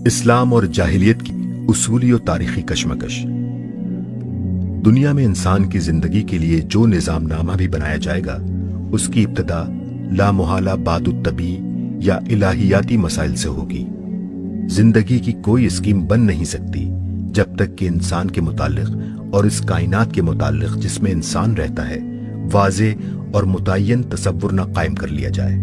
اسلام اور جاہلیت کی اصولی و تاریخی کشمکش۔ دنیا میں انسان کی زندگی کے لیے جو نظام نامہ بھی بنایا جائے گا، اس کی ابتدا لا محالہ بعد الطبی یا الہیاتی مسائل سے ہوگی۔ زندگی کی کوئی اسکیم بن نہیں سکتی جب تک کہ انسان کے متعلق اور اس کائنات کے متعلق جس میں انسان رہتا ہے واضح اور متعین تصور نہ قائم کر لیا جائے۔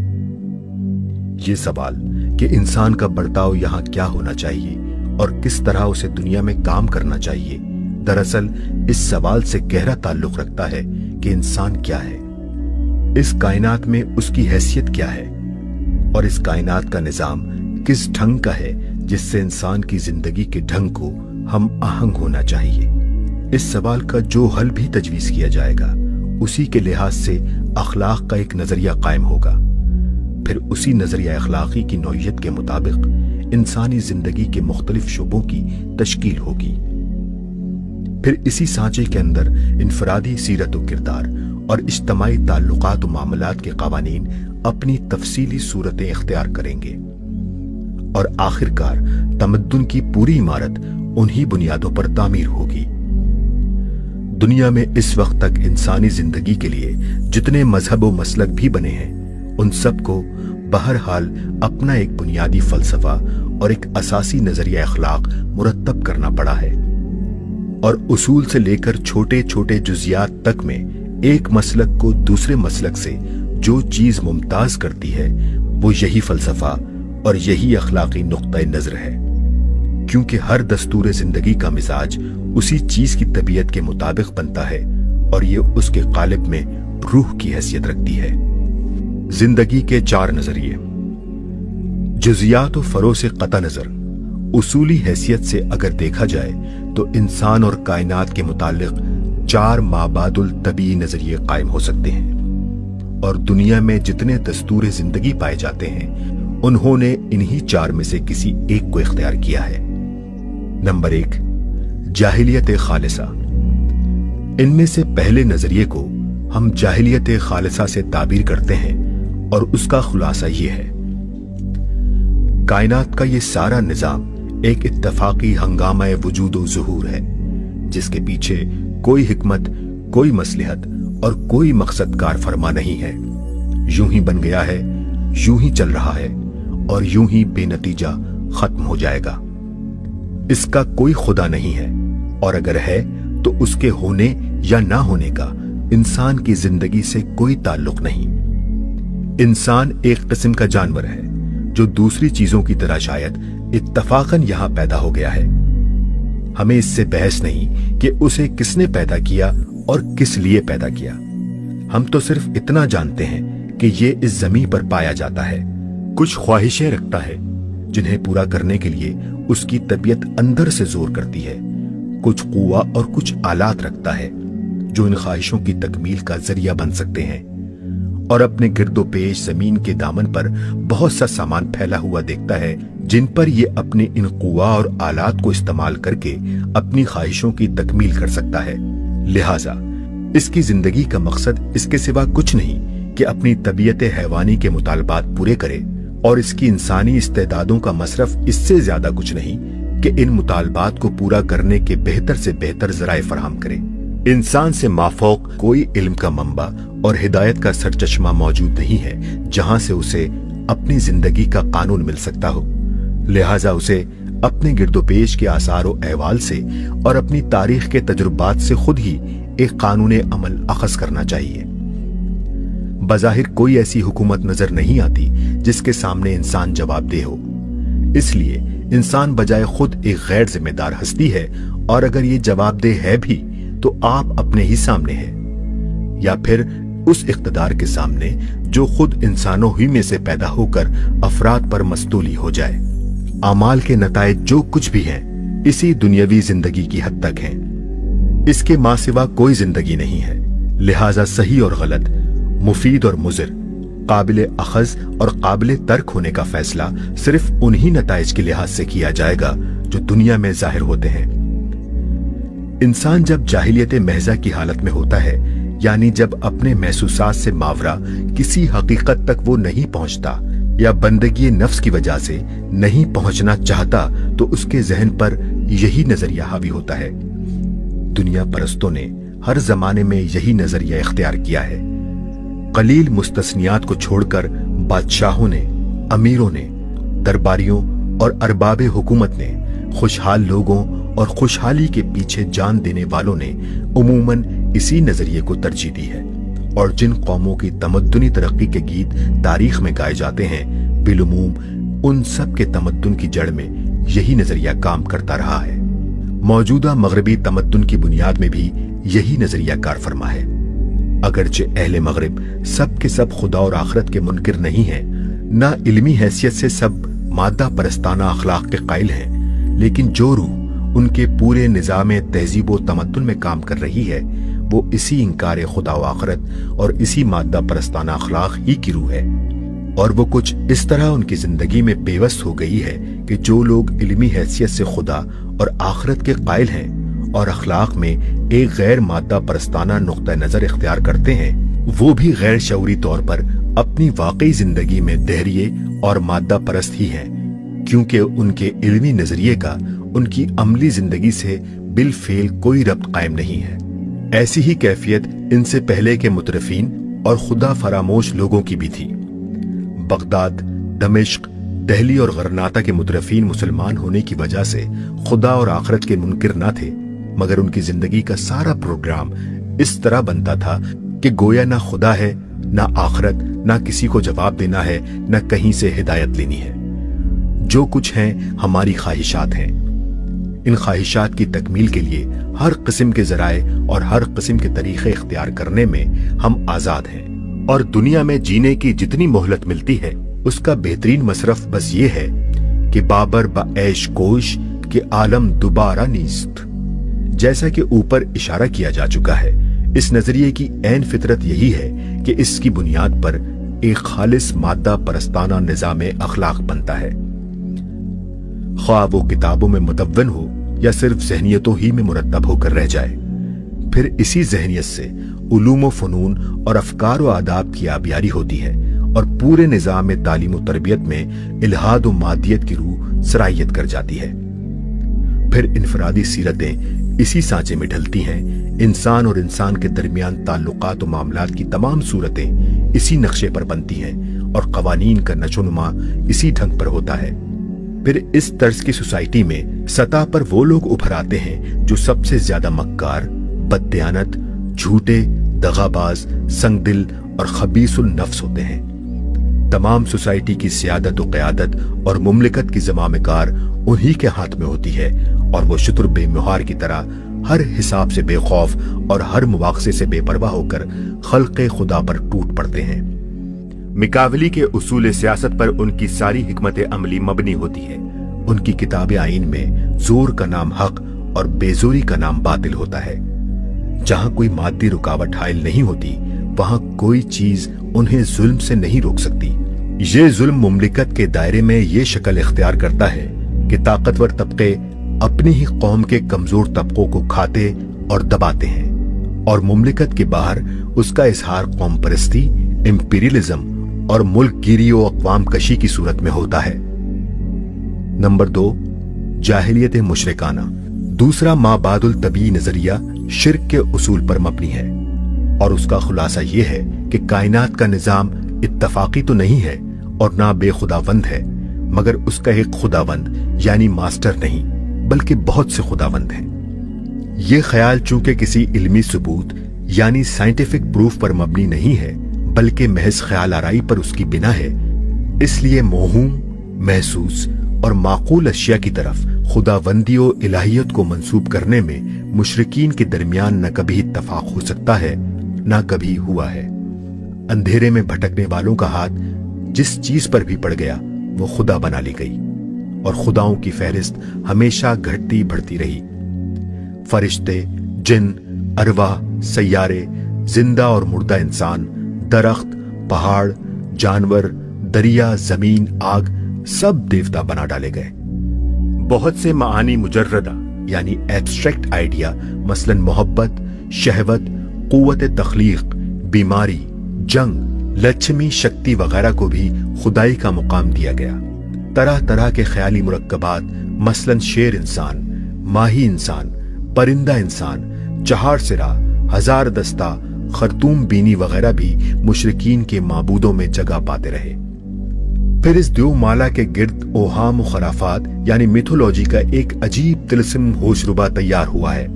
یہ سوال کہ انسان کا برتاؤ یہاں کیا ہونا چاہیے اور کس طرح اسے دنیا میں کام کرنا چاہیے، دراصل اس سوال سے گہرا تعلق رکھتا ہے کہ انسان کیا ہے، اس کائنات میں اس کی حیثیت کیا ہے، اور اس کائنات کا نظام کس ڈھنگ کا ہے جس سے انسان کی زندگی کے ڈھنگ کو ہم آہنگ ہونا چاہیے۔ اس سوال کا جو حل بھی تجویز کیا جائے گا، اسی کے لحاظ سے اخلاق کا ایک نظریہ قائم ہوگا، پھر اسی نظریہ اخلاقی کی نوعیت کے مطابق انسانی زندگی کے مختلف شعبوں کی تشکیل ہوگی، پھر اسی سانچے کے اندر انفرادی سیرت و کردار اور اجتماعی تعلقات و معاملات کے قوانین اپنی تفصیلی صورتیں اختیار کریں گے، اور آخرکار تمدن کی پوری عمارت انہی بنیادوں پر تعمیر ہوگی۔ دنیا میں اس وقت تک انسانی زندگی کے لیے جتنے مذہب و مسلک بھی بنے ہیں، ان سب کو بہرحال اپنا ایک بنیادی فلسفہ اور ایک اساسی نظریہ اخلاق مرتب کرنا پڑا ہے، اور اصول سے لے کر چھوٹے چھوٹے جزیات تک میں ایک مسلک کو دوسرے مسلک سے جو چیز ممتاز کرتی ہے وہ یہی فلسفہ اور یہی اخلاقی نقطۂ نظر ہے، کیونکہ ہر دستور زندگی کا مزاج اسی چیز کی طبیعت کے مطابق بنتا ہے اور یہ اس کے قالب میں روح کی حیثیت رکھتی ہے۔ زندگی کے چار نظریے۔ جزیات و فروع سے قطع نظر اصولی حیثیت سے اگر دیکھا جائے تو انسان اور کائنات کے متعلق چار مابعد الطبیعی نظریے قائم ہو سکتے ہیں، اور دنیا میں جتنے دستور زندگی پائے جاتے ہیں انہوں نے انہی چار میں سے کسی ایک کو اختیار کیا ہے۔ نمبر 1، جاہلیت خالصہ۔ ان میں سے پہلے نظریے کو ہم جاہلیت خالصہ سے تعبیر کرتے ہیں، اور اس کا خلاصہ یہ ہے: کائنات کا یہ سارا نظام ایک اتفاقی ہنگامہ وجود و ظہور ہے، جس کے پیچھے کوئی حکمت، کوئی مصلحت اور کوئی مقصد کار فرما نہیں ہے۔ یوں ہی بن گیا ہے، یوں ہی چل رہا ہے، اور یوں ہی بے نتیجہ ختم ہو جائے گا۔ اس کا کوئی خدا نہیں ہے، اور اگر ہے تو اس کے ہونے یا نہ ہونے کا انسان کی زندگی سے کوئی تعلق نہیں۔ انسان ایک قسم کا جانور ہے جو دوسری چیزوں کی طرح شاید اتفاقاً یہاں پیدا ہو گیا ہے۔ ہمیں اس سے بحث نہیں کہ اسے کس نے پیدا کیا اور کس لیے پیدا کیا، ہم تو صرف اتنا جانتے ہیں کہ یہ اس زمین پر پایا جاتا ہے، کچھ خواہشیں رکھتا ہے جنہیں پورا کرنے کے لیے اس کی طبیعت اندر سے زور کرتی ہے، کچھ قوہ اور کچھ آلات رکھتا ہے جو ان خواہشوں کی تکمیل کا ذریعہ بن سکتے ہیں، اور اپنے گرد و پیش زمین کے دامن پر بہت سا سامان پھیلا ہوا دیکھتا ہے جن پر یہ اپنے ان قوہ اور آلات کو استعمال کر کے اپنی خواہشوں کی تکمیل کر سکتا ہے۔ لہٰذا اس کی زندگی کا مقصد اس کے سوا کچھ نہیں کہ اپنی طبیعت حیوانی کے مطالبات پورے کرے، اور اس کی انسانی استعدادوں کا مصرف اس سے زیادہ کچھ نہیں کہ ان مطالبات کو پورا کرنے کے بہتر سے بہتر ذرائع فراہم کرے۔ انسان سے مافوق کوئی علم کا منبع اور ہدایت کا سرچشمہ موجود نہیں ہے جہاں سے اسے اپنی زندگی کا قانون مل سکتا ہو، لہٰذا اسے اپنے گرد و پیش کے آثار و احوال سے اور اپنی تاریخ کے تجربات سے خود ہی ایک قانون عمل اخذ کرنا چاہیے۔ بظاہر کوئی ایسی حکومت نظر نہیں آتی جس کے سامنے انسان جواب دہ ہو، اس لیے انسان بجائے خود ایک غیر ذمہ دار ہستی ہے، اور اگر یہ جواب دہ ہے بھی تو آپ اپنے ہی سامنے ہیں، یا پھر اس اقتدار کے سامنے جو خود انسانوں ہی میں سے پیدا ہو کر افراد پر مستولی ہو جائے۔ اعمال کے نتائج جو کچھ بھی ہیں اسی دنیاوی زندگی کی حد تک ہیں، اس کے ماں سوا کوئی زندگی نہیں ہے، لہٰذا صحیح اور غلط، مفید اور مضر، قابل اخذ اور قابل ترک ہونے کا فیصلہ صرف انہی نتائج کے لحاظ سے کیا جائے گا جو دنیا میں ظاہر ہوتے ہیں۔ انسان جب جاہلیت محضہ کی حالت میں ہوتا ہے، یعنی جب اپنے محسوسات سے ماورا کسی حقیقت تک وہ نہیں پہنچتا، या बंदगी नफ्स की वजह से नहीं पहुंचना चाहता तो उसके जहन पर यही नजरिया हावी होता है। दुनिया परस्तों ने हर जमाने में यही नजरिया इख्तियार किया है। कलील मुस्तस्नियात को छोड़कर बादशाहों ने, अमीरों ने, दरबारियों और अरबाब हुकूमत ने, खुशहाल लोगों और खुशहाली के पीछे जान देने वालों ने उमूमन इसी नजरिए को तरजीह दी है। और जिन कौमों की तमद्दुनी तरक्की के गीत तारीख में गाए जाते हैं, बिलुमूम उन सब के तमद्दुन की जड़ में यही नजरिया काम करता रहा है। मौजूदा मगरबी तमद्दुन की बुनियाद में भी यही नजरिया कार फरमा है। अगरचे अहले मगरिब सब के सब खुदा और आखिरत के मुनकिर नहीं हैं, ना इल्मी हैसियत से सब मादा परस्ताना अखलाक के कायल हैं, लेकिन जो रूह उनके पूरे निज़ाम तहजीब व तमद्दुन में काम कर रही है वो इसी इंकार खुदा व आखिरत और इसी मादा परस्ताना अखलाक ही की रूह है। और वो कुछ इस तरह उनकी जिंदगी में पेवस्त हो गई है कि जो लोग इल्मी हैसियत से खुदा और आखिरत के कायल हैं और अखलाक में एक गैर मादा परस्ताना नुक्ता नजर इख्तियार करते हैं, वो भी गैर शऊरी तौर पर अपनी वाकई जिंदगी में दहरिये और मादा परस्त ही हैं, क्योंकि उनके इल्मी नजरिए का उनकी अमली जिंदगी से बिलफेल कोई रब्त कायम नहीं है। ऐसी ही कैफियत इनसे पहले के मुतरफीन और खुदा फरामोश लोगों की भी थी। बगदाद, दमिश्क, दिल्ली और गरनाता के मुतरफीन मुसलमान होने की वजह से खुदा और आखिरत के मुनकिर न थे, मगर उनकी जिंदगी का सारा प्रोग्राम इस तरह बनता था कि गोया ना खुदा है, ना आखिरत, ना किसी को जवाब देना है, ना कहीं से हिदायत लेनी है। जो कुछ है हमारी ख्वाहिशात हैं। इन ख्वाहिशात की तकमील के लिए हर किस्म के जराए और हर किस्म के तरीके इख्तियार करने में हम आजाद हैं। और दुनिया में जीने की जितनी मोहलत मिलती है उसका बेहतरीन मसरफ बस ये है कि बाबर बऐश कोश के आलम दोबारा नीस्त। जैसा कि ऊपर इशारा किया जा चुका है, इस नजरिए की ऐन फितरत यही है कि इसकी बुनियाद पर एक खालिस मादा परस्ताना निजाम अखलाक बनता है, ख्वाह वो किताबों में मुदव्वन हो या सिर्फ ज़हनियतों ही में मुरतब होकर रह जाए। फिर इसी ज़हनियत से उलूम व फ़नून और अफकार व आदाब की आबियारी होती है और पूरे निज़ाम तालीम व तरबियत में इल्हाद व मादियत की रूह सराहियत कर जाती है। फिर इनफरादी सीरतें इसी सांचे में ढलती हैं। इंसान और इंसान के दरमियान ताल्लुकात व मामलात की तमाम सूरतें इसी नक्शे पर बनती हैं और कवानीन का नशोनुमा इसी ढंग पर होता है। फिर इस तर्ज की सोसाइटी में सतह पर वो लोग उभर आते हैं जो सबसे ज्यादा मक्कार, बददियानत, झूठे, दगाबाज, संगदिल और खबीसुल नफ्स होते हैं। तमाम सोसाइटी की सियादत व क़यादत और मुमलिकत की ज़मामेकार उन्हीं के हाथ में होती है और वो शुतुर बेमुहार की तरह हर हिसाब से बेखौफ और हर मुवाक़से से बेपरवाह होकर खल्क़े खुदा पर टूट पड़ते हैं। मिकावली के उसूल सियासत पर उनकी सारी हिकमत अमली मबनी होती है। उनकी किताब आईन में जोर का नाम हक और बेजोरी का नाम बातिल होता है। जहां कोई मादी रुकावट हायल नहीं होती, वहां कोई चीज उन्हें जुल्म से नहीं रोक सकती। ये जुल्म मुमलिकत के दायरे में ये शक्ल इख्तियार करता है कि ताकतवर तबके अपनी ही कौम के कमजोर तबकों को खाते और दबाते हैं और मुमलिकत के बाहर उसका इजहार कौम परस्ती, इंपीरियलिज्म और मुल्क गिरी व अक़वाम कशी की सूरत में होता है। नंबर 2, जाहिलियत मुशरिकाना। दूसरा माबादुल तबी नजरिया शिर्क के उसूल पर मबनी है और उसका खुलासा यह है कि कायनात का निजाम इत्तफाकी तो नहीं है और ना बेखुदावंद है, मगर उसका एक खुदावंद यानी मास्टर नहीं बल्कि बहुत से खुदावंद हैं। ये ख्याल चूंकि किसी इल्मी सबूत यानी साइंटिफिक प्रूफ पर मबनी नहीं है बल्कि महज ख्याल आराई पर उसकी बिना है, इसलिए मोहूम, महसूस और माकूल अशिया की तरफ खुदावंदी और इलाहियत को मंसूब करने में मुशरिकीन के दरमियान न कभी इत्तफाक हो सकता है न कभी हुआ है। अंधेरे में भटकने वालों का हाथ जिस चीज पर भी पड़ गया वो खुदा बना ली गई और खुदाओं की फहरिस्त हमेशा घटती बढ़ती रही। फरिश्ते, जिन, अरवाह, सैयारे, जिंदा और मुर्दा इंसान, दरख्त, पहाड़, जानवर, दरिया, जमीन, आग सब देवता बना डाले गए। बहुत से मानी मुजर्रदा यानी एब्स्ट्रैक्ट आइडिया मसलन मोहब्बत, शहवत, कुव्वत तख्लीक, बीमारी, जंग, लक्ष्मी, शक्ति वगैरह को भी खुदाई का मुकाम दिया गया। तरह तरह के ख्याली मुरक्कबात, मसलन शेर इंसान, माही इंसान, परिंदा इंसान, चहार सिरा, हजार दस्ता, खरतूम बीनी वगैरह भी मुशरिकीन के माबूदों में जगह पाते रहे। फिर इस देवमाला के गिर्द ओहाम और खराफात यानी मिथोलॉजी का एक अजीब तिलस्म होशरुबा तैयार हुआ है,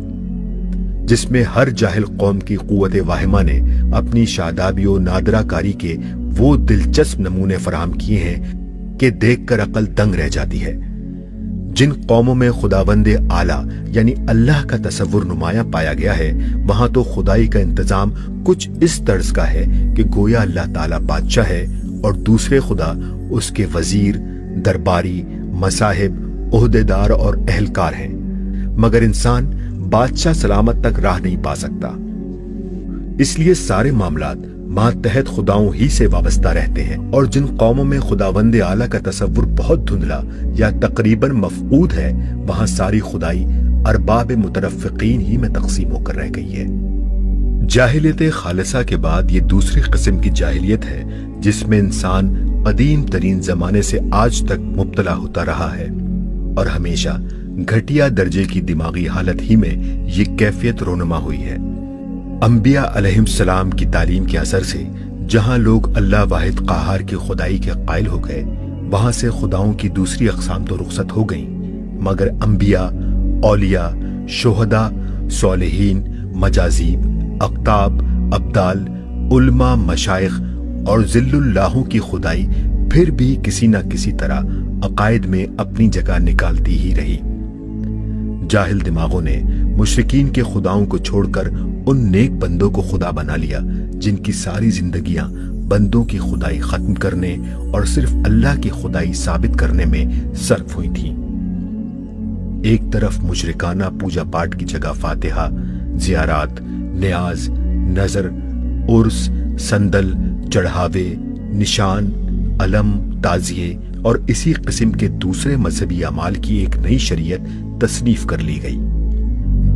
जिसमें हर जाहिल कौम की कुव्वत वाहिमा ने अपनी शादाबी और नादराकारी के वो दिलचस्प नमूने फराहम किए हैं कि देखकर अकल दंग रह जाती है। जिन कौमों में खुदावंदे आला यानी अल्लाह का तसव्वुर नुमाया पाया गया है, वहां तो खुदाई का इंतजाम कुछ इस तर्ज का है कि गोया अल्लाह ताला बादशाह है और दूसरे खुदा उसके वजीर, दरबारी, मसाहिब, ओहदेदार और अहलकार हैं, मगर इंसान बादशाह सलामत तक राह नहीं पा सकता। इसलिए सारे मामलात मातहत खुदाओं ही से वाबस्ता रहते हैं, और जिन कौमों में खुदावंदे आला का तसव्वुर बहुत धुंधला या तकरीबन मफकूद है, वहां सारी खुदाई अरबाब मुतरफ़िकीन ही में तकसीम होकर रह गई है। जाहिलियत खालिसा के बाद ये दूसरी किस्म की जाहिलियत है जिसमें इंसान कदीम तरीन जमाने से आज तक मुब्तला होता रहा है, और हमेशा घटिया दर्जे की दिमागी हालत ही में ये कैफियत रोनुमा हुई है। अंबिया अलैहिस्सलाम की तालीम के असर से जहां लोग अल्लाह वाहिद क़हार की खुदाई के कायल हो गए, वहां से खुदाओं की दूसरी अक़साम तो रुखसत हो गईं, मगर अंबिया, औलिया, शोहदा, सालिहीन, मजाजीब, अक्ताब, अब्दाल, उल्मा, मशाइख और जिल्लुल्लाहों की खुदाई फिर भी किसी न किसी तरह अकायद में अपनी जगह निकालती ही रही। जाहिल दिमागों ने मुशरिकीन के खुदाओं को छोड़कर उन नेक बंदों को खुदा बना लिया जिनकी सारी जिंदगियां बंदों की खुदाई खत्म करने और सिर्फ अल्लाह की खुदाई साबित करने में सर्फ हुई थी। एक तरफ मुशरिकाना पूजा पाठ की जगह फातिहा, जियारात, नियाज, नजर, उर्स, संदल, चढ़ावे, निशान, अलम, ताजिए और इसी किस्म के दूसरे मजहबी अमाल की एक नई शरीयत तसनीफ कर ली गई।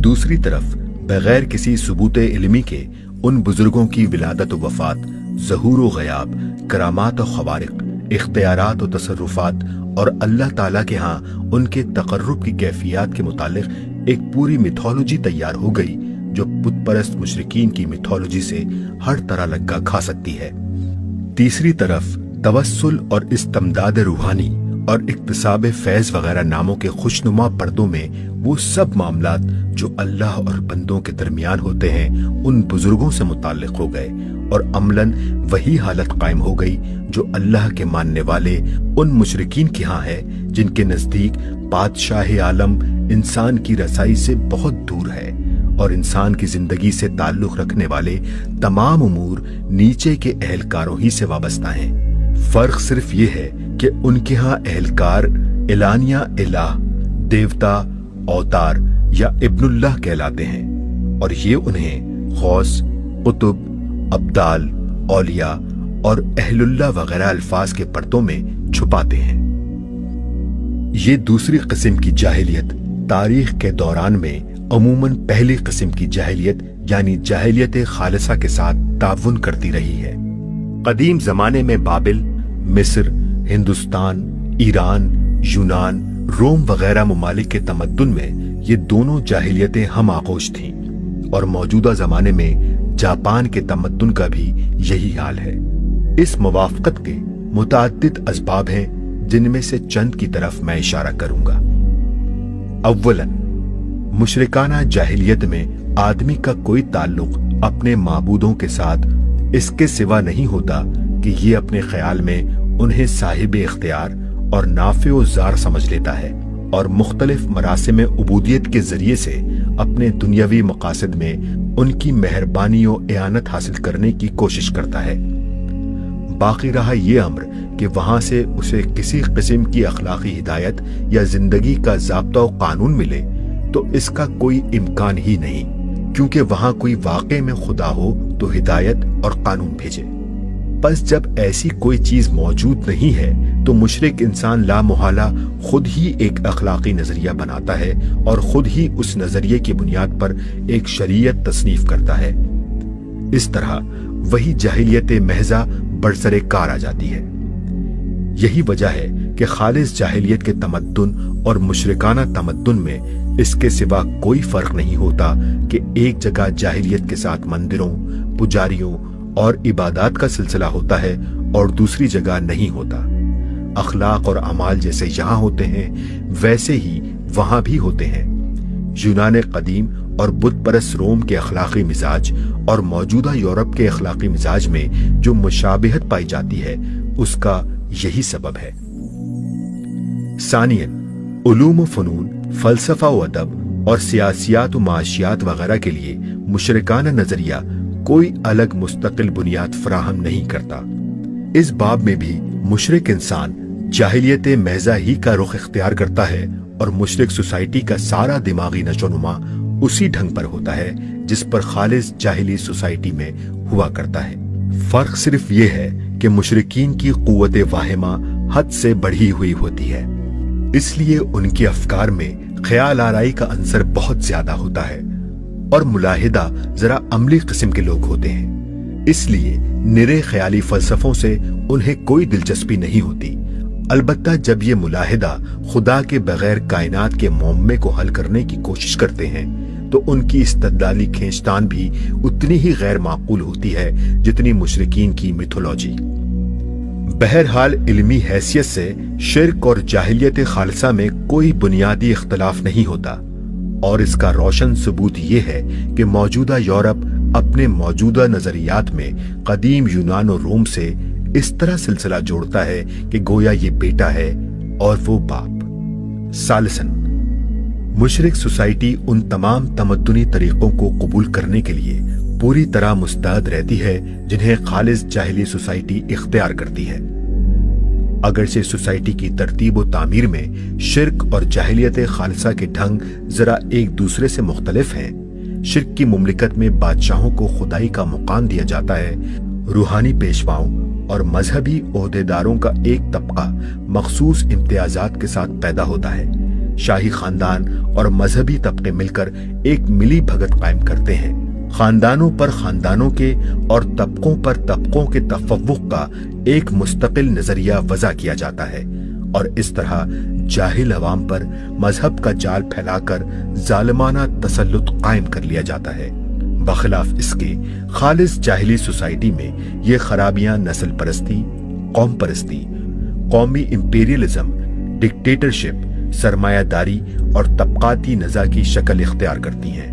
दूसरी तरफ बगैर किसी सबूत इल्मी के उन बुजुर्गों की विलादत व वफात, ज़हूर व ग़याब, करामात व ख़वारिक, इख्तियारात व तसर्रुफात और अल्लाह ताला के यहाँ उनके तक़र्रुब की कैफियत के मुतालिक एक पूरी मिथोलॉजी तैयार हो गई जो बुत परस्त मुशरिकीन की मिथोलॉजी से हर तरह लग्गा खा सकती है। तीसरी तरफ तवस्सुल और इस्तिमदाद रूहानी और इक्तिसाब फैज वगैरह नामों के खुशनुमा पर्दों में वो सब मामलात जो अल्लाह और बंदों के दरमियान होते हैं उन बुजुर्गों से मुताल्लिक हो गए, और अमलन वही हालत कायम हो गई जो अल्लाह के मानने वाले उन मुशरिकीन के यहाँ है जिनके नजदीक बादशाह आलम इंसान की रसाई से बहुत दूर है और इंसान की जिंदगी से ताल्लुक रखने वाले तमाम उमूर नीचे के अहलकारों ही से वाबस्ता हैं। फर्क सिर्फ ये है कि उनके यहाँ अहलकार एलानिया इलाह, देवता, अवतार या इब्नुल्लाह कहलाते हैं, और ये उन्हें गौस, कुतुब, अब्दाल, औलिया और अहलुल्लाह वगैरह अल्फाज के पर्दों में छुपाते हैं। ये दूसरी किस्म की जाहिलियत तारीख के दौरान में अमूमन पहली किस्म की जाहिलियत यानी जाहिलियत खालिसा के साथ ताउन करती रही है। कदीम जमाने में बाबिल, मिस्र, हिंदुस्तान, ईरान, यूनान, रोम वगैरह ममालिक के तमद्दुन में ये दोनों जाहिलियतें हम आगोश थीं, और मौजूदा जमाने में जापान के तमद्दुन का भी यही हाल है। इस मुवाफकत के मुतअद्दिद असबाब हैं जिनमें से चंद की तरफ मैं इशारा करूंगा। अव्वलन, मुशरिकाना जाहिलियत में आदमी का कोई ताल्लुक अपने माबूदों के साथ इसके सिवा नहीं होता कि ये अपने ख्याल में उन्हें साहिब इख्तियार और नाफे जार समझ लेता है और मुख्तलिफ मरासिम उबूदियत के जरिए से अपने दुनियावी मकासद में उनकी मेहरबानी और एआनत हासिल करने की कोशिश करता है। बाकी रहा ये अम्र कि वहां से उसे किसी किस्म की अखलाकी हिदायत या जिंदगी का ज़ाब्ता और कानून मिले तो इसका कोई इम्कान ही नहीं, क्योंकि वहां कोई वाकई में खुदा हो तो हिदायत और कानून भेजे। बस जब ऐसी कोई चीज मौजूद नहीं है तो मुशरिक इंसान लामुहाला खुद ही एक अखलाकी नजरिया बनाता है और खुद ही उस नजरिए की बुनियाद पर एक शरीयत तसनीफ करता है। इस तरह वही जाहिलियत महजा برسر کار آ جاتی ہے۔ یہی وجہ ہے کہ خالص جاہلیت کے تمدن اور مشرکانہ تمدن میں اس کے سوا کوئی فرق نہیں ہوتا کہ ایک جگہ جاہلیت کے ساتھ مندروں، پجاریوں اور عبادات کا سلسلہ ہوتا ہے اور دوسری جگہ نہیں ہوتا۔ اخلاق اور اعمال جیسے یہاں ہوتے ہیں ویسے ہی وہاں بھی ہوتے ہیں۔ یونان قدیم اور بت پرست روم کے اخلاقی مزاج اور موجودہ یورپ کے اخلاقی مزاج میں جو مشابہت پائی جاتی ہے اس کا یہی سبب ہے۔ ثانیاً، علوم و فنون، فلسفہ و ادب اور سیاسیات و معاشیات وغیرہ کے لیے مشرکانہ نظریہ کوئی الگ مستقل بنیاد فراہم نہیں کرتا۔ اس باب میں بھی مشرک انسان جاہلیت محضہ ہی کا رخ اختیار کرتا ہے اور مشرک سوسائٹی کا سارا دماغی نشو و نما اسی ڈھنگ پر ہوتا ہے جس پر خالص جاہلی سوسائٹی میں ہوا کرتا ہے۔ فرق صرف یہ ہے کہ مشرکین کی قوت واہمہ حد سے بڑھی ہوئی ہوتی ہے، اس لیے ان کے افکار میں خیال آرائی کا عنصر بہت زیادہ ہوتا ہے اور ملاحدہ ذرا عملی قسم کے لوگ ہوتے ہیں، اس لیے نرے خیالی فلسفوں سے انہیں کوئی دلچسپی نہیں ہوتی۔ البتہ جب یہ ملاحدہ خدا کے بغیر کائنات کے معمے کو حل کرنے کی کوشش کرتے ہیں تو ان کی استدلالی کھینچتان بھی اتنی ہی غیر معقول ہوتی ہے جتنی مشرکین کی میتھولوجی۔ بہرحال علمی حیثیت سے شرک اور جاہلیت خالصہ میں کوئی بنیادی اختلاف نہیں ہوتا، اور اس کا روشن ثبوت یہ ہے کہ موجودہ یورپ اپنے موجودہ نظریات میں قدیم یونان و روم سے اس طرح سلسلہ جوڑتا ہے کہ گویا یہ بیٹا ہے اور وہ باپ۔ ثالثاً، مشرک سوسائٹی ان تمام تمدنی طریقوں کو قبول کرنے کے لیے پوری طرح مستعد رہتی ہے جنہیں خالص جاہلی سوسائٹی اختیار کرتی ہے۔ اگرچہ سوسائٹی کی ترتیب و تعمیر میں شرک اور جاہلیت خالصہ کے ڈھنگ ذرا ایک دوسرے سے مختلف ہیں۔ شرک کی مملکت میں بادشاہوں کو خدائی کا مقام دیا جاتا ہے، روحانی پیشواؤں اور مذہبی عہدیداروں کا ایک طبقہ مخصوص امتیازات کے ساتھ پیدا ہوتا ہے۔ شاہی خاندان اور مذہبی طبقے مل کر ایک ملی بھگت قائم کرتے ہیں۔ خاندانوں پر خاندانوں کے اور طبقوں پر طبقوں کے تفوق کا ایک مستقل نظریہ وضع کیا جاتا ہے، اور اس طرح جاہل عوام پر مذہب کا جال پھیلا کر ظالمانہ تسلط قائم کر لیا جاتا ہے۔ بخلاف اس کے خالص جاہلی سوسائٹی میں یہ خرابیاں نسل پرستی، قوم پرستی، قومی امپیریلزم، ڈکٹیٹرشپ، سرمایہ داری اور طبقاتی نزاع کی شکل اختیار کرتی ہیں۔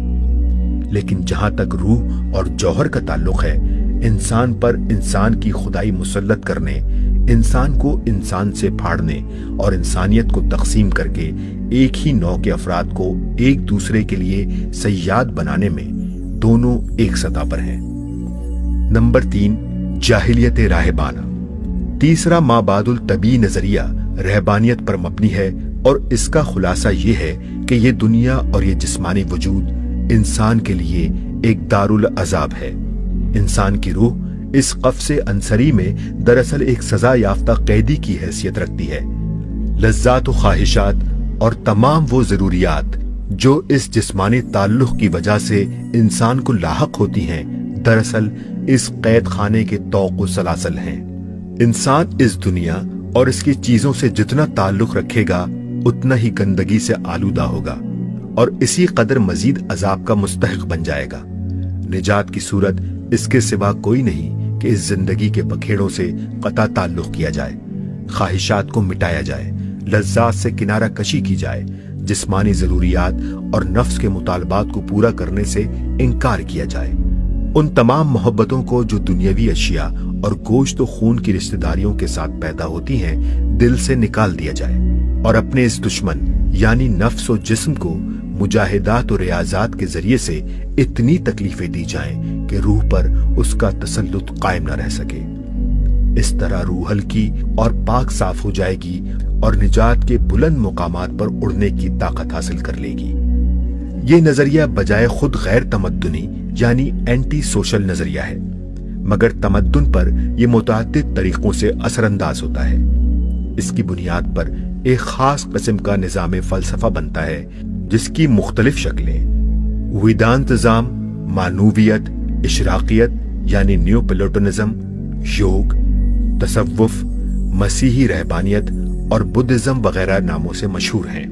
لیکن جہاں تک روح اور جوہر کا تعلق ہے، انسان پر انسان کی خدائی مسلط کرنے، انسان کو انسان سے پھاڑنے اور انسانیت کو تقسیم کر کے ایک ہی نوع کے افراد کو ایک دوسرے کے لیے صیاد بنانے میں دونوں ایک سطح پر ہیں۔ نمبر 3، جاہلیت راہبانہ۔ تیسرا مابعد الطبیعی نظریہ رہبانیت پر مبنی ہے، اور اس کا خلاصہ یہ ہے کہ یہ دنیا اور یہ جسمانی وجود انسان کے لیے ایک دارالعذاب ہے۔ انسان کی روح اس قفس عنصری میں دراصل ایک سزا یافتہ قیدی کی حیثیت رکھتی ہے۔ لذات و خواہشات اور تمام وہ ضروریات جو اس جسمانی تعلق کی وجہ سے انسان کو لاحق ہوتی ہیں، دراصل اس قید خانے کے طوق و سلاسل ہیں۔ انسان اس دنیا اور اس کی چیزوں سے جتنا تعلق رکھے گا اتنا ہی گندگی سے آلودہ ہوگا اور اسی قدر مزید عذاب کا مستحق بن جائے گا۔ نجات کی صورت اس کے سوا کوئی نہیں کہ اس زندگی کے بکھیڑوں سے قطع تعلق کیا جائے، خواہشات کو مٹایا جائے، لذات سے کنارہ کشی کی جائے، جسمانی ضروریات اور نفس کے مطالبات کو پورا کرنے سے انکار کیا جائے، ان تمام محبتوں کو جو دنیاوی اشیاء اور گوشت و خون کی رشتہ داریوں کے ساتھ پیدا ہوتی ہیں دل سے نکال دیا جائے، اور اپنے اس دشمن یعنی نفس و جسم کو مجاہدات و ریاضات کے ذریعے سے اتنی تکلیفیں دی جائیں کہ روح پر اس کا تسلط قائم نہ رہ سکے۔ اس طرح روح ہلکی اور پاک صاف ہو جائے گی اور نجات کے بلند مقامات پر اڑنے کی طاقت حاصل کر لے گی۔ یہ نظریہ بجائے خود غیر تمدنی یعنی اینٹی سوشل نظریہ ہے، مگر تمدن پر یہ متعدد طریقوں سے اثر انداز ہوتا ہے۔ اس کی بنیاد پر ایک خاص قسم کا نظام فلسفہ بنتا ہے جس کی مختلف شکلیں ویدانتزم، مانویت، اشراقیت یعنی نیو پلیٹونزم، یوگ، तसव्वुफ, मसीही रहबानियत और बुद्धिज्म वगैरह नामों से मशहूर हैं।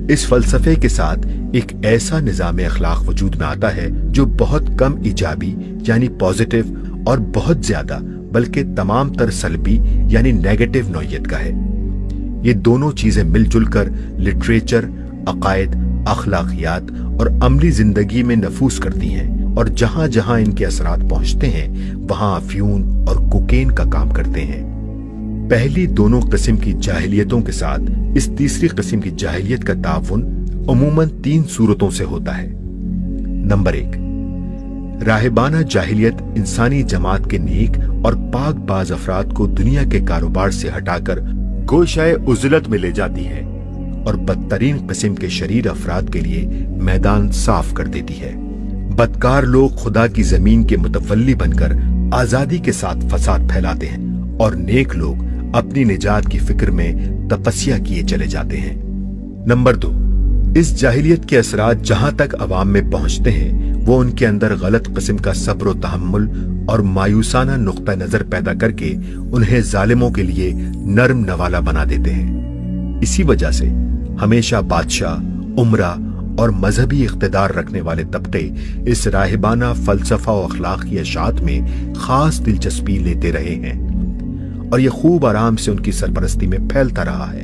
इस फलसफे के साथ एक ऐसा निज़ाम अखलाक वजूद में आता है जो बहुत कम इजाबी यानी पॉजिटिव और बहुत ज्यादा बल्कि तमाम तर सल्बी यानी नेगेटिव नौयत का है। ये दोनों चीजें मिलजुल कर लिटरेचर, अकायद, अखलाकियात और अमली जिंदगी में नफूस करती हैं और जहां जहां इनके असरात पहुंचते हैं वहां अफ्यून और कोकेन का काम करते हैं। पहली दोनों किस्म की जाहिलियतों के साथ इस तीसरी किस्म की जाहिलियत का ताउन अमूमन 3 सूरतों से होता है। नंबर 1, राहिबाना जाहिलियत इंसानी जमात के नेक और पाक बाज अफराद को दुनिया के कारोबार से हटाकर गोशाए उज़लत में ले जाती है और बदतरीन किस्म के शरीर अफराद के लिए मैदान साफ कर देती है। बदकार लोग खुदा की जमीन के मुतवल्ली बनकर आजादी के साथ फसाद फैलाते हैं और नेक लोग अपनी निजात की फिक्र में तपस्या किए चले जाते हैं। नंबर 2, इस जाहिलियत के असरात जहां तक अवाम में पहुंचते हैं वो उनके अंदर गलत किस्म का सब्र और तहम्मुल और मायूसाना नुक्ता नजर पैदा करके उन्हें जालिमों के लिए नरम नवाला बना देते हैं। इसी वजह से हमेशा बादशाह, उमरा और मजहबी इख्तिदार रखने वाले तबके इस राहिबाना फलसफा और अखलाक की अशात में खास दिलचस्पी लेते रहे हैं और ये खूब आराम से उनकी सरपरस्ती में फैलता रहा है।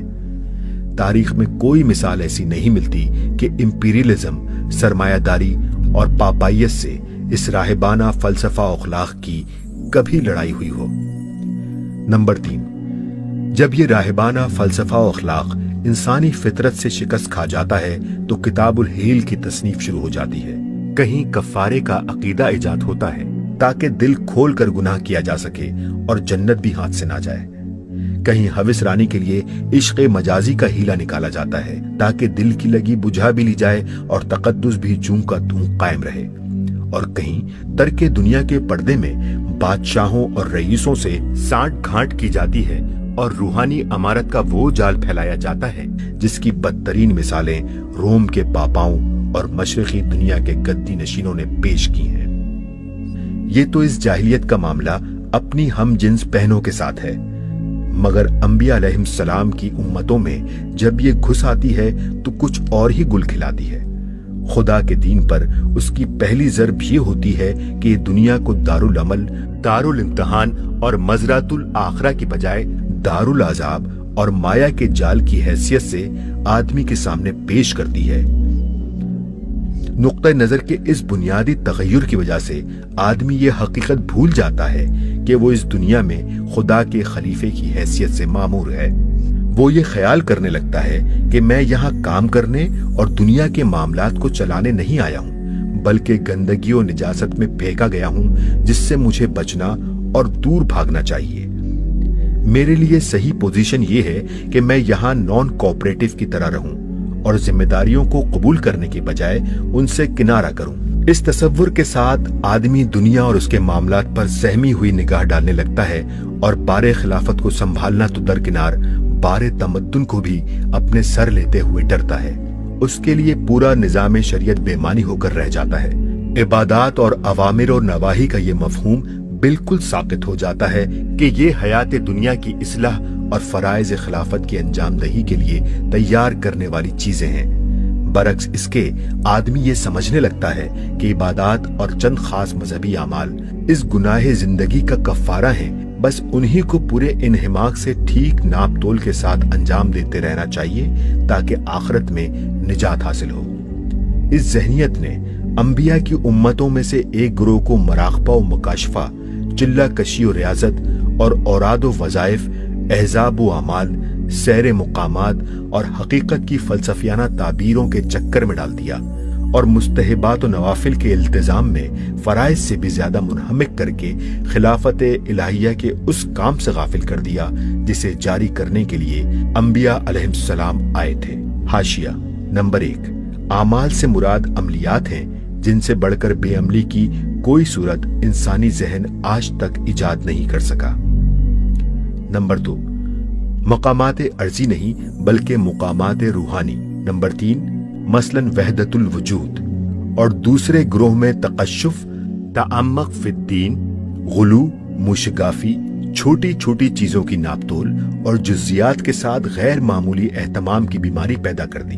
तारीख में कोई मिसाल ऐसी नहीं मिलती कि इंपीरियलिज्म, सरमायादारी और पापाइयत से इस राहिबाना फलसफा और अखलाक की कभी लड़ाई हुई हो। नंबर 3, जब ये राहिबाना फलसफा और अखलाक इंसानी फितरत से शिकस्त खा जाता है तो किताबुल हील की तसनीफ शुरू हो जाती है। कहीं कफ़ारे का अकीदा इजाद होता है ताकि दिल खोल कर गुनाह किया जा सके और जन्नत भी हाथ से ना जाए। कहीं हविस रानी के लिए इश्क़ मजाजी का हीला निकाला जाता है ताकि दिल की लगी बुझा भी ली जाए और तकद्दुस भी जूं का तूं कायम रहे। और कहीं तर्के दुनिया के पर्दे में बादशाहों और रईसों से सांठ घांट की जाती है और रूहानी अमारत का वो जाल फैलाया जाता है जिसकी बदतरीन मिसालें रोम के पापाओं और मशरिकी दुनिया के गद्दी नशीनों ने पेश की हैं। ये तो इस जाहिलियत का मामला अपनी हम जिन्स बहनों के साथ है, मगर अंबिया अलैहिस्सलाम की उम्मतों में जब ये घुस आती है तो कुछ और ही गुल खिलाती है। खुदा के दीन पर उसकी पहली ज़रब ये होती है कि दुनिया को दारुल अमल, दारुल इम्तिहान और मज़रातुल आखिरा की बजाय दारुल अज़ाब और माया के जाल की हैसियत से आदमी के सामने पेश करती है। नुक्ता नजर के इस बुनियादी तगय्युर की वजह से आदमी ये हकीकत भूल जाता है कि वो इस दुनिया में खुदा के खलीफे की हैसियत से मामूर है। वो ये ख्याल करने लगता है कि मैं यहाँ काम करने और दुनिया के मामलात को चलाने नहीं आया हूँ, बल्कि गंदगी और निजासत में फेंका गया हूँ जिससे मुझे बचना और दूर भागना चाहिए। मेरे लिए सही पोजीशन ये है कि मैं यहाँ नॉन कोऑपरेटिव की तरह रहूं और जिम्मेदारियों को कबूल करने के बजाय उनसे किनारा करूं। इस तसव्वुर के साथ आदमी दुनिया और उसके मामलात पर सहमी हुई निगाह डालने लगता है और बारे खिलाफत को संभालना तो दरकिनार बारे तमद्दुन को भी अपने सर लेते हुए डरता है। उसके लिए पूरा निजाम शरीयत बेमानी होकर रह जाता है। इबादात और अवामिर और नवाही का ये मफहूम बिल्कुल साबित हो जाता है कि ये हयात दुनिया की इस्लाह और फराइज खिलाफत की अंजामदही के लिए तैयार करने वाली चीजें हैं। बरक्स इसके आदमी ये समझने लगता है कि इबादात और चंद खास मजहबी अमाल इस गुनाहे जिंदगी का कफ़ारा है, बस उन्हीं को पूरे इन्हिमाक से ठीक नाप तोल के साथ अंजाम देते रहना चाहिए ताकि आखिरत में निजात हासिल हो। इस ज़हनियत ने अंबिया की उम्मतों में से एक ग्रोह को मराक़बा व मुकाशफा, चिल्ला कशी और रियाजत और औराद व वज़ाइफ, एहज़ाब व अमाल, सैर मुकामात और हकीकत की फलसफियाना ताबीरों के चक्कर में डाल दिया और मुस्तहबात व नवाफिल के इल्तिजाम में फराइज से भी ज्यादा मुनहमिक करके खिलाफत इलाहिया के उस काम से गाफिल कर दिया जिसे जारी करने के लिए अंबिया अलैहिस्सलाम आए थे। हाशिया। नंबर 1, आमाल से मुराद अमलियात हैं जिनसे बढ़कर बेअमली की कोई सूरत इंसानी जहन आज तक इजाद नहीं कर सका। नंबर 2, मकामात अर्जी नहीं बल्कि मुकामात रूहानी। नंबर 3, मसलन वहदतुल वजूद। और दूसरे ग्रोह में तकश्शुफ, तअम्मुक फिद्दीन, गुलू, मुशगाफी, छोटी छोटी चीजों की नापतोल और जुज्जियात के साथ गैर मामूली एहतमाम की बीमारी पैदा कर दी,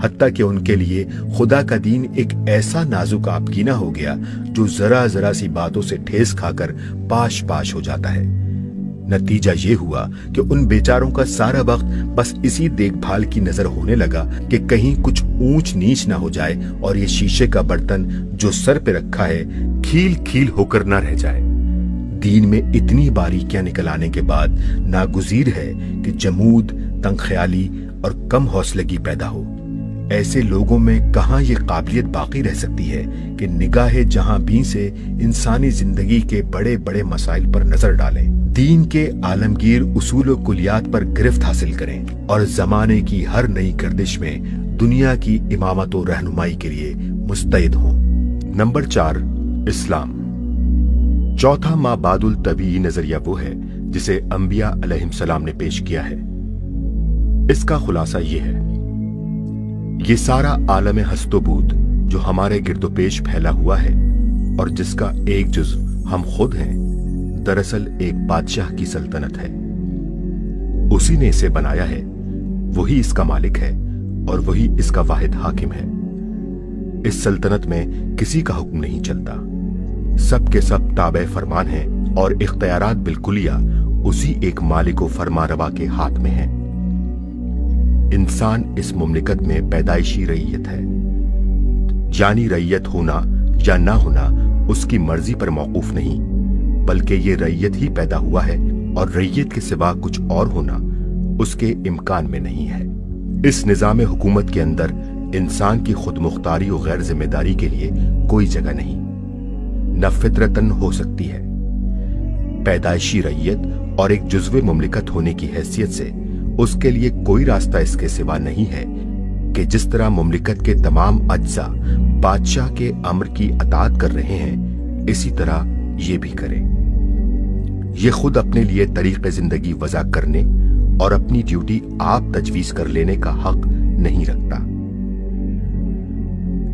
हत्ता कि उनके लिए खुदा का दीन एक ऐसा नाजुक आपगीना हो गया जो जरा जरा सी बातों से ठेस खाकर पाश पाश हो जाता है। नतीजा ये हुआ कि उन बेचारों का सारा वक्त बस इसी देखभाल की नजर होने लगा कि कहीं कुछ ऊंच नीच ना हो जाए और ये शीशे का बर्तन जो सर पे रखा है खील खील होकर ना रह जाए। दीन में इतनी बारीकियां निकल आने के बाद नागुजीर है कि जमूद, तंगख्याली और कम हौसलगी पैदा हो। ऐसे लोगों में कहां ये काबिलियत बाकी रह सकती है कि निगाहे जहां भी से इंसानी जिंदगी के बड़े बड़े मसाइल पर नजर डालें, दीन के आलमगीर उसूल व कुलियात पर गिरफ्त हासिल करें और जमाने की हर नई गर्दिश में दुनिया की इमामत और रहनुमाई के लिए मुस्तैद हों। नंबर 4, इस्लाम। चौथा माबादुल तबीई नजरिया वो है जिसे अंबिया अलैहिस्सलाम ने पेश किया है। इसका खुलासा ये है, ये सारा आलम हस्तोबूत जो हमारे गिरदोपेश फैला हुआ है और जिसका एक जुज हम खुद हैं, दरअसल एक बादशाह की सल्तनत है। उसी ने इसे बनाया है, वही इसका मालिक है और वही इसका वाहिद हाकिम है। इस सल्तनत में किसी का हुक्म नहीं चलता, सब के सब ताबे फरमान हैं और इख्तियारात बिल्कुलिया उसी एक मालिक फरमारवा के हाथ में है। इंसान इस मुमलिकत में पैदाइशी रईयत है, यानी रईयत होना या ना होना उसकी मर्जी पर मौकूफ नहीं, बल्कि ये रईयत ही पैदा हुआ है और रईयत के सिवा कुछ और होना उसके इम्कान में नहीं है। इस निजाम हुकूमत के अंदर इंसान की खुद मुख्तारी और गैर जिम्मेदारी के लिए कोई जगह नहीं, न फितरतन हो सकती है। पैदाइशी रईयत और एक जुज़्वे मुमलिकत होने की हैसियत से उसके लिए कोई रास्ता इसके सिवा नहीं है कि जिस तरह मुमलिकत के तमाम अज्जा बादशाह के अम्र की अताअत कर रहे हैं, इसी तरह ये भी करे। ये खुद अपने लिए तरीक़े जिंदगी वज़ा करने और अपनी ड्यूटी आप तजवीज़ कर लेने का हक नहीं रखता।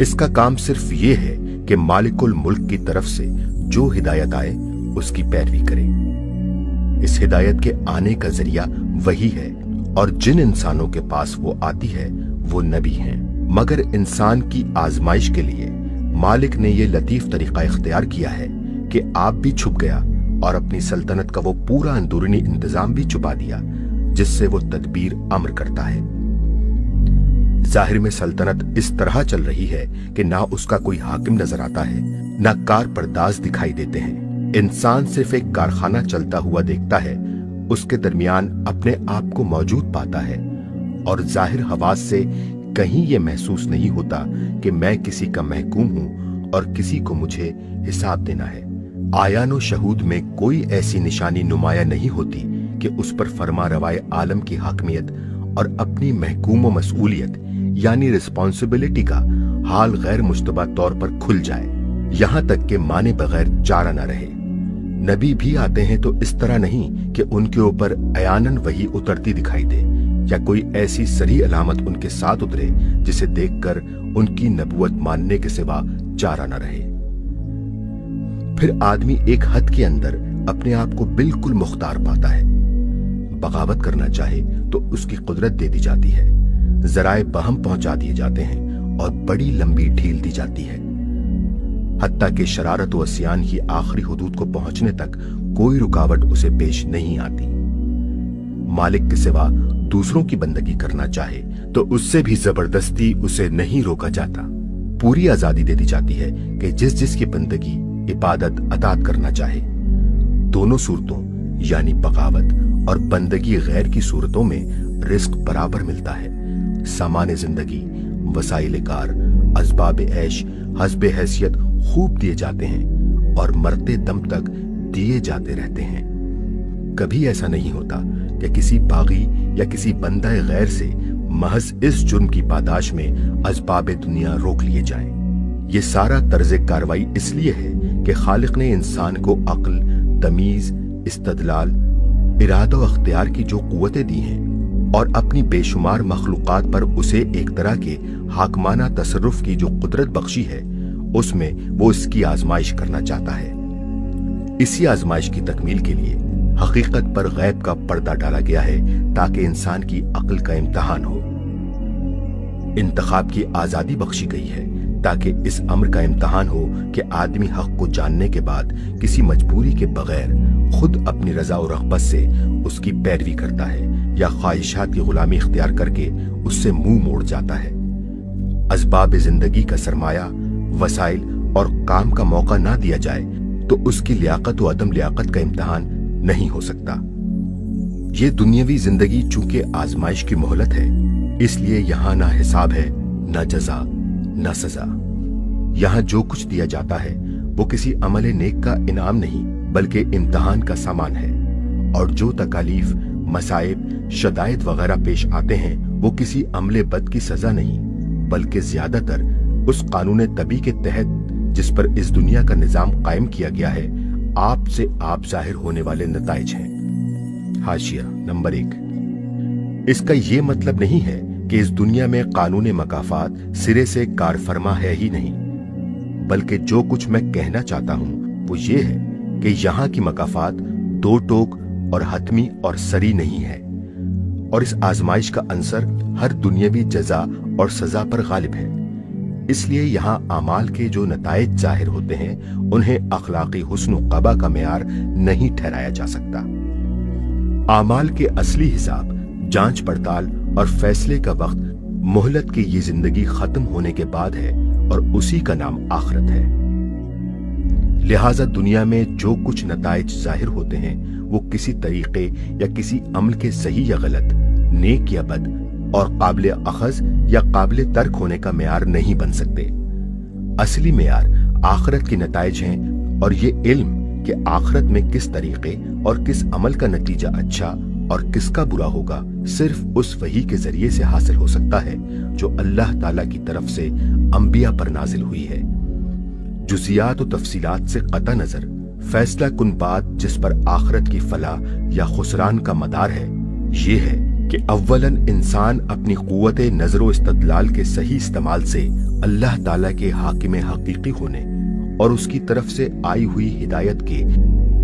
इसका काम सिर्फ ये है कि मालिकुल मुल्क की तरफ से जो हिदायत आए उसकी पैरवी करे। इस हिदायत के आने का जरिया वही है और जिन इंसानों के पास वो आती है वो नबी हैं। मगर इंसान की आजमाइश के लिए मालिक ने ये लतीफ तरीका इख्तियार किया है कि आप भी छुप गया और अपनी सल्तनत का वो पूरा अंदरूनी इंतजाम भी छुपा दिया जिससे वो तदबीर अम्र करता है। जाहिर में सल्तनत इस तरह चल रही है कि ना उसका कोई हाकिम नजर आता है, ना कार परदाज दिखाई देते हैं। इंसान सिर्फ एक कारखाना चलता हुआ देखता है, उसके दरमियान अपने आप को मौजूद पाता है और जाहिर हवास से कहीं ये महसूस नहीं होता कि मैं किसी का महकूम हूं और किसी को मुझे हिसाब देना है। आयानो शहूद में कोई ऐसी निशानी नुमाया नहीं होती कि उस पर फरमा रवाए आलम की हाकमियत और अपनी महकूम व मसूलियत यानी रिस्पॉन्सिबिलिटी का हाल गैर मुश्तबा तौर पर खुल जाए, यहां तक कि माने बगैर चारा न रहे। नबी भी आते हैं तो इस तरह नहीं कि उनके ऊपर अयानन वही उतरती दिखाई दे या कोई ऐसी सरी अलामत उनके साथ उतरे जिसे देखकर उनकी नबुवत मानने के सिवा चारा न रहे। फिर आदमी एक हद के अंदर अपने आप को बिल्कुल मुख्तार पाता है। बगावत करना चाहे तो उसकी कुदरत दे दी जाती है, जराए बहम पहुंचा दिए जाते हैं और बड़ी लंबी ढील दी जाती है, हत्ता कि शरारत व सियान की आखिरी हुदूद को पहुंचने तक कोई रुकावट उसे पेश नहीं आती। मालिक के सिवा दूसरों की बंदगी करना चाहे तो उससे भी जबरदस्ती उसे नहीं रोका जाता। पूरी आजादी दे दी जाती है कि जिस जिसकी बंदगी इबादत अतात करना चाहे। दोनों सूरतों यानी बगावत और बंदगी गैर की सूरतों में रिस्क बराबर मिलता है। सामान्य जिंदगी, वसाइल कार, असबाब ऐश, हस्बे हैसियत खूब दिए जाते हैं और मरते दम तक दिए जाते रहते हैं। कभी ऐसा नहीं होता कि किसी बागी या किसी बंदा गैर से महज इस जुर्म की पादाश में असबाब दुनिया रोक लिए जाएं। ये सारा तर्ज कार्रवाई इसलिए है कि खालिक ने इंसान को अक्ल, तमीज, इस्तदलाल, इरादा व अख्तियार की जो कुव्वतें दी हैं और अपनी बेशुमार मखलूकात पर उसे एक तरह के हाकमाना तसर्रुफ की जो कुदरत बख्शी है, उसमें वो इसकी आजमाइश करना चाहता है। इसी आजमाइश की तकमील के लिए حقیقت پر غیب کا پردہ ڈالا گیا ہے تاکہ انسان کی عقل کا امتحان ہو۔ انتخاب کی آزادی بخشی گئی ہے تاکہ اس امر کا امتحان ہو کہ آدمی حق کو جاننے کے بعد کسی مجبوری کے بغیر خود اپنی رضا و رغبت سے اس کی پیروی کرتا ہے یا خواہشات کی غلامی اختیار کر کے اس سے منہ موڑ جاتا ہے۔ اسباب زندگی کا سرمایہ، وسائل اور کام کا موقع نہ دیا جائے تو اس کی لیاقت و عدم لیاقت کا امتحان نہیں ہو سکتا۔ یہ دنیاوی زندگی چونکہ آزمائش کی مہلت ہے، اس لیے یہاں نہ حساب ہے، نہ جزا، نہ سزا۔ یہاں جو کچھ دیا جاتا ہے وہ کسی عمل نیک کا انعام نہیں بلکہ امتحان کا سامان ہے، اور جو تکالیف، مصائب، شدائد وغیرہ پیش آتے ہیں وہ کسی عمل بد کی سزا نہیں بلکہ زیادہ تر اس قانون طبی کے تحت جس پر اس دنیا کا نظام قائم کیا گیا ہے آپ سے آپ ظاہر ہونے والے نتائج ہیں۔ حاشیہ نمبر 1، اس کا یہ مطلب نہیں ہے کہ اس دنیا میں قانون مکافات سرے سے کار فرما ہے ہی نہیں، بلکہ جو کچھ میں کہنا چاہتا ہوں وہ یہ ہے کہ یہاں کی مکافات دو ٹوک اور حتمی اور سری نہیں ہے، اور اس آزمائش کا عنصر ہر دنیاوی جزا اور سزا پر غالب ہے۔ اس لیے یہاں اعمال کے جو نتائج ظاہر ہوتے ہیں انہیں اخلاقی حسن و قبا کا معیار نہیں ٹھہرایا جا سکتا۔ اعمال کے اصلی حساب، جانچ پڑتال اور فیصلے کا وقت مہلت کی یہ زندگی ختم ہونے کے بعد ہے، اور اسی کا نام آخرت ہے۔ لہذا دنیا میں جو کچھ نتائج ظاہر ہوتے ہیں وہ کسی طریقے یا کسی عمل کے صحیح یا غلط، نیک یا بد، اور قابل اخذ یا قابل ترک ہونے کا معیار نہیں بن سکتے۔ اصلی معیار آخرت کے نتائج ہیں، اور یہ علم کہ آخرت میں کس طریقے اور کس عمل کا نتیجہ اچھا اور کس کا برا ہوگا صرف اس وحی کے ذریعے سے حاصل ہو سکتا ہے جو اللہ تعالیٰ کی طرف سے انبیاء پر نازل ہوئی ہے۔ جزیات و تفصیلات سے قطع نظر فیصلہ کن بات جس پر آخرت کی فلاح یا خسران کا مدار ہے یہ ہے کہ اولاً انسان اپنی قوت نظر و استدلال کے صحیح استعمال سے اللہ تعالیٰ کے حاکم حقیقی ہونے اور اس کی طرف سے آئی ہوئی ہدایت کے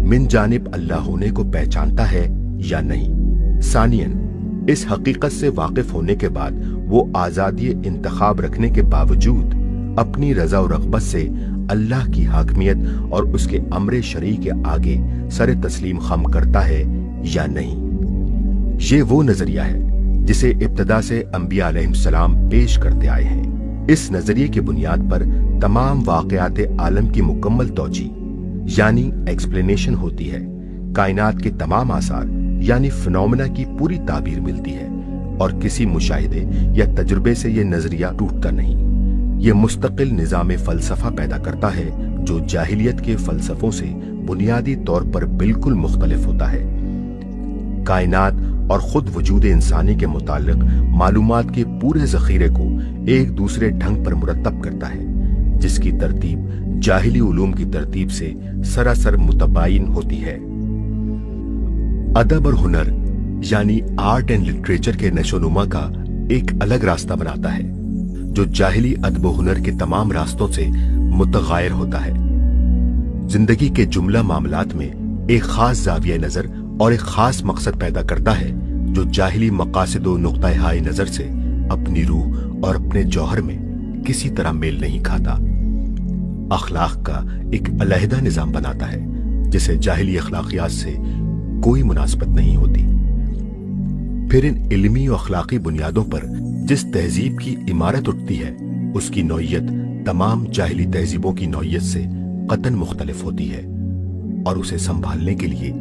من جانب اللہ ہونے کو پہچانتا ہے یا نہیں۔ ثانیاً اس حقیقت سے واقف ہونے کے بعد وہ آزادی انتخاب رکھنے کے باوجود اپنی رضا و رغبت سے اللہ کی حاکمیت اور اس کے امر شرعی کے آگے سر تسلیم خم کرتا ہے یا نہیں۔ یہ وہ نظریہ ہے جسے ابتدا سے انبیاء علیہ السلام پیش کرتے آئے ہیں۔ اس نظریے کی بنیاد پر تمام واقعات عالم کی مکمل توجیہ یعنی ایکسپلینیشن ہوتی ہے، کائنات کے تمام آثار یعنی فنومنا کی پوری تعبیر ملتی ہے، اور کسی مشاہدے یا تجربے سے یہ نظریہ ٹوٹتا نہیں۔ یہ مستقل نظام فلسفہ پیدا کرتا ہے جو جاہلیت کے فلسفوں سے بنیادی طور پر بالکل مختلف ہوتا ہے۔ کائنات اور خود وجود انسانی کے متعلق معلومات کے پورے ذخیرے کو ایک دوسرے ڈھنگ پر مرتب کرتا ہے، جس کی ترتیب جاہلی علوم کی ترتیب سے سراسر متباین ہوتی ہے۔ ادب اور ہنر یعنی آرٹ اینڈ لٹریچر کے نشو و نما کا ایک الگ راستہ بناتا ہے جو جاہلی ادب و ہنر کے تمام راستوں سے متغیر ہوتا ہے۔ زندگی کے جملہ معاملات میں ایک خاص زاویہ نظر اور ایک خاص مقصد پیدا کرتا ہے جو جاہلی مقاصد و نقطہ ہائے نظر سے اپنی روح اور اپنے جوہر میں کسی طرح میل نہیں کھاتا۔ اخلاق کا ایک علیحدہ نظام بناتا ہے جسے جاہلی اخلاقیات سے کوئی مناسبت نہیں ہوتی۔ پھر ان علمی و اخلاقی بنیادوں پر جس تہذیب کی عمارت اٹھتی ہے اس کی نوعیت تمام جاہلی تہذیبوں کی نوعیت سے قطعاً مختلف ہوتی ہے، اور اسے سنبھالنے کے لیے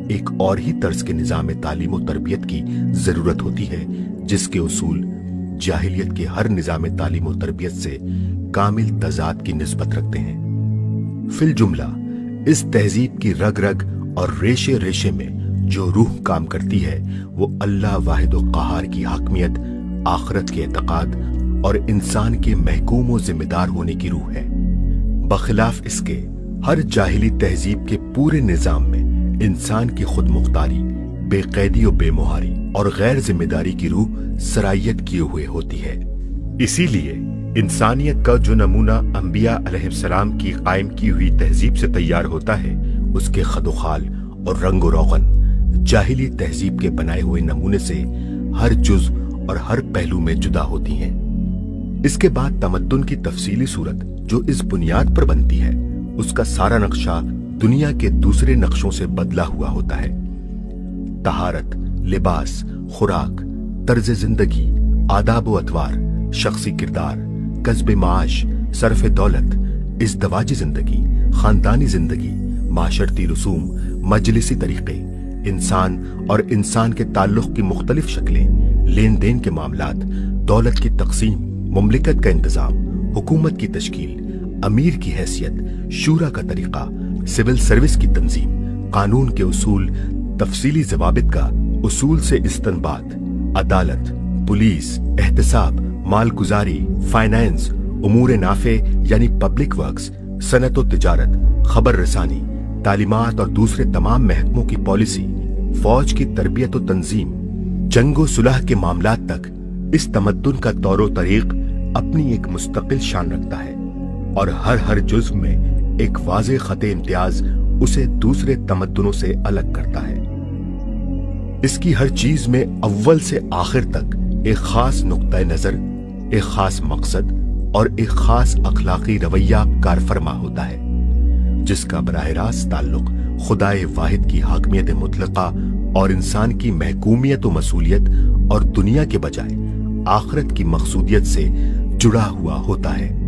ایک اور ہی طرز کے نظام تعلیم و تربیت کی ضرورت ہوتی ہے جس کے اصول جاہلیت کے ہر نظام تعلیم و تربیت سے کامل تضاد کی نسبت رکھتے ہیں۔ فی الجملہ اس تہذیب کی رگ رگ اور ریشے ریشے میں جو روح کام کرتی ہے وہ اللہ واحد و قہار کی حاکمیت، آخرت کے اعتقاد اور انسان کے محکوم و ذمہ دار ہونے کی روح ہے۔ بخلاف اس کے ہر جاہلی تہذیب کے پورے نظام میں انسان کی خود مختاری، بے قیدی و بے مہاری اور غیر ذمہ داری کی روح سرائیت کیے ہوئے ہوتی ہے۔ اسی لیے انسانیت کا جو نمونہ انبیاء علیہ السلام کی قائم کی ہوئی تہذیب سے تیار ہوتا ہے اس کے خد و خال اور رنگ و روغن जाहिली तहजीब के बनाए हुए नमूने से हर जुज और हर पहलू में जुदा होती हैं। इसके बाद तमद्दुन की तफसीली सूरत जो इस बुनियाद पर बनती है, उसका सारा नक्शा दुनिया के दूसरे नक्शों से बदला हुआ होता है। तहारत, लिबास, खुराक, तर्ज जिंदगी, आदाब व अतवार, शख्सी किरदार, कस्ब माश, सरफ दौलत, इज़दवाजी जिंदगी, खानदानी जिंदगी, माशरती रसूम, मजलिसी तरीके, इंसान और इंसान के ताल्लुक की मुख्तलिफ शक्लें, लेन देन के मामलात, दौलत की तकसीम, मुमलिकत का इंतजाम, हुकूमत की तश्कील, अमीर की हैसियत, शूरा का तरीका, सिविल सर्विस की तंजीम, कानून के उसूल, तफसीली जवाबित का उसूल से इस्तंबात, अदालत, पुलिस, एहतसाब, मालगुजारी, फाइनेंस, उमूर नाफे यानी पब्लिक वर्क्स, सनत व तिजारत, खबर रसानी, तालीमात और दूसरे तमाम महकमों की पॉलिसी, फौज की तरबियत व तंजीम, जंगो सुलह के मामलात तक इस तमद्दुन का तौर तरीक अपनी एक मुस्तकिल शान रखता है और हर जुज्व में एक वाज़े खते इम्तियाज उसे दूसरे तमद्दुनों से अलग करता है। इसकी हर चीज में अव्वल से आखिर तक एक खास नुक्ता नजर, एक खास मकसद और एक खास अखलाकी रवैया कारफरमा होता है, जिसका बराह रास्त ताल्लुक खुदाए वाहिद की हाकमियत मुतलका और इंसान की महकूमियत व मसूलियत और दुनिया के बजाय आखिरत की मकसूदियत से जुड़ा हुआ होता है।